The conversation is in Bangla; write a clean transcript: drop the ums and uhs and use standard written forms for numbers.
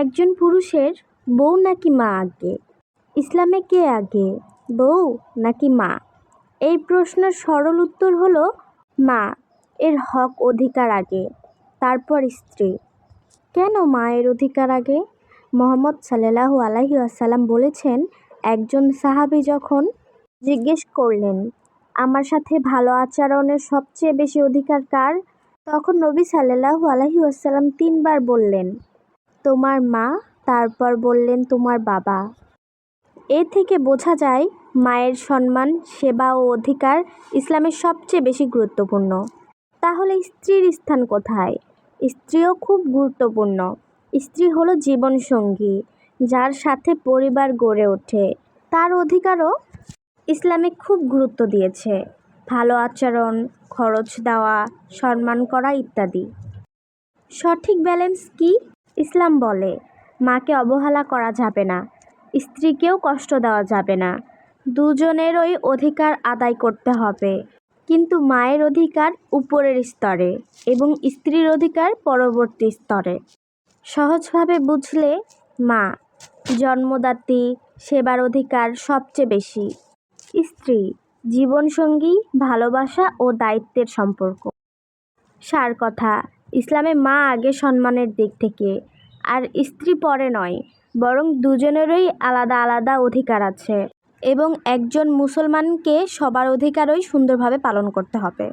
একজন পুরুষের বউ নাকি মা আগে? ইসলামে কে আগে, বউ নাকি মা? এই প্রশ্নের সরল উত্তর হলো মা। এর হক অধিকার আগে, তারপর স্ত্রী। কেন মায়ের অধিকার আগে? মুহাম্মদ সাল্লাল্লাহু আলাইহি ওয়াসাল্লাম বলেছেন, একজন সাহাবী যখন জিজ্ঞেস করলেন, আমার সাথে ভালো আচরণের সবচেয়ে বেশি অধিকার কার? তখন নবী সাল্লাল্লাহু আলাইহি ওয়াসাল্লাম 3 বার বললেন, তোমার মা, তারপর বললেন তোমার বাবা। এ থেকে বোঝা যায় মায়ের সম্মান, সেবা ও অধিকার ইসলামের সবচেয়ে বেশি গুরুত্বপূর্ণ। তাহলে স্ত্রীর স্থান কোথায়? স্ত্রীও খুব গুরুত্বপূর্ণ। স্ত্রী হলো জীবনসঙ্গী, যার সাথে পরিবার গড়ে ওঠে। তার অধিকারও ইসলামে খুব গুরুত্ব দিয়েছে। ভালো আচরণ, খরচ দেওয়া, সম্মান করা ইত্যাদি। সঠিক ব্যালেন্স কি? ইসলাম বলে, মাকে অবহেলা করা যাবে না, স্ত্রীকেও কষ্ট দেওয়া যাবে না। দুজনেরই অধিকার আদায় করতে হবে, কিন্তু মায়ের অধিকার উপরের স্তরে এবং স্ত্রীর অধিকার পরবর্তী স্তরে। সহজভাবে বুঝলে, মা জন্মদাত্রী, সেবার অধিকার সবচেয়ে বেশি। স্ত্রী জীবনসঙ্গী, ভালোবাসা ও দায়িত্বের সম্পর্ক। সার কথা, ইসলামে মা আগে সম্মানের দিক থেকে, আর স্ত্রী পরে নয়, বরং দুজনেরই আলাদা আলাদা অধিকার আছে এবং একজন মুসলমানকে সবার অধিকারই সুন্দরভাবে পালন করতে হবে।